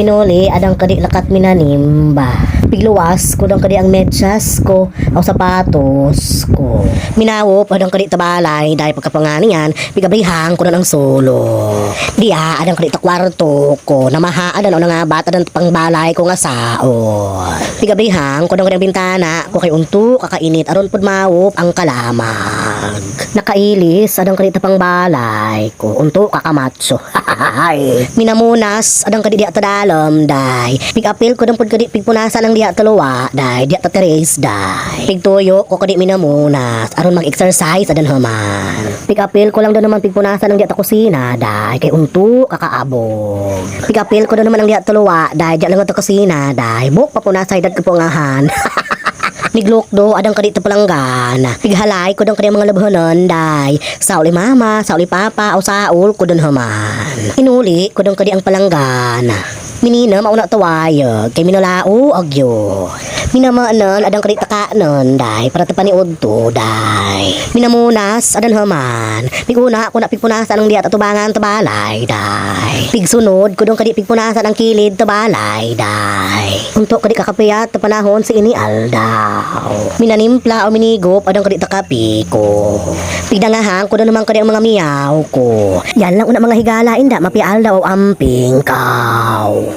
Minuli adang kadi lakat minanimba. Pigluwas ko dang kadi ang medyas ko o sapatos ko. Minawop adang kadi tabalay dahil pagkapanganian pigabrihang ko na ng solo. Diya adang kadi ta kwarto ko namaha adan o nangabat adan pangbalay ko nga saon. Pigabrihang ko dang kadi ang bintana ko kay unto kakainit aron pud mawop ang kalamag. Nakailis adang kadi ta pangbalay ko unto kakamatso. Minamunas adang kadi diya tadalam day. Pigapil ko dang pud kadi pigpunasan ang diya taluwa day diya ta teres day. Pigtuyo ko kadi minamunas aron mag-exercise adan haman. Pigapil ko lang daw naman pigpunasan ang diya ta kusina day kay unto kakaabog. Pigapil ko daw naman ang diya taluwa day diya lang ta kusina day buk papunasay dag kapungahan. Miglukdo adang kadi ta palanggana. Pighalay ko dang kadi mga labhanon day. Sauli mama, sauli papa, o saul ko dun haman. Inuli ko dang kadi ang palanggana. Minina mauna tawayag kay minulao agyo. Minamaanan adang kadi takanon day para ta paniud to day. Minamunas adan haman. Piguna ko na pigpunasan ang diat atubangan tabalay day. Pigsunod ko dang kadi pigpunasan ang kilid tabalay day. Untok kadi kakapiyat ta panahon si ini aldaw. Minanimpla o minigop adang kadi takapi ko. Pigdangahang ko naman kadi ang mga miyaw ko. Yan lang una mga higala inda mapialdaw o amping kaw.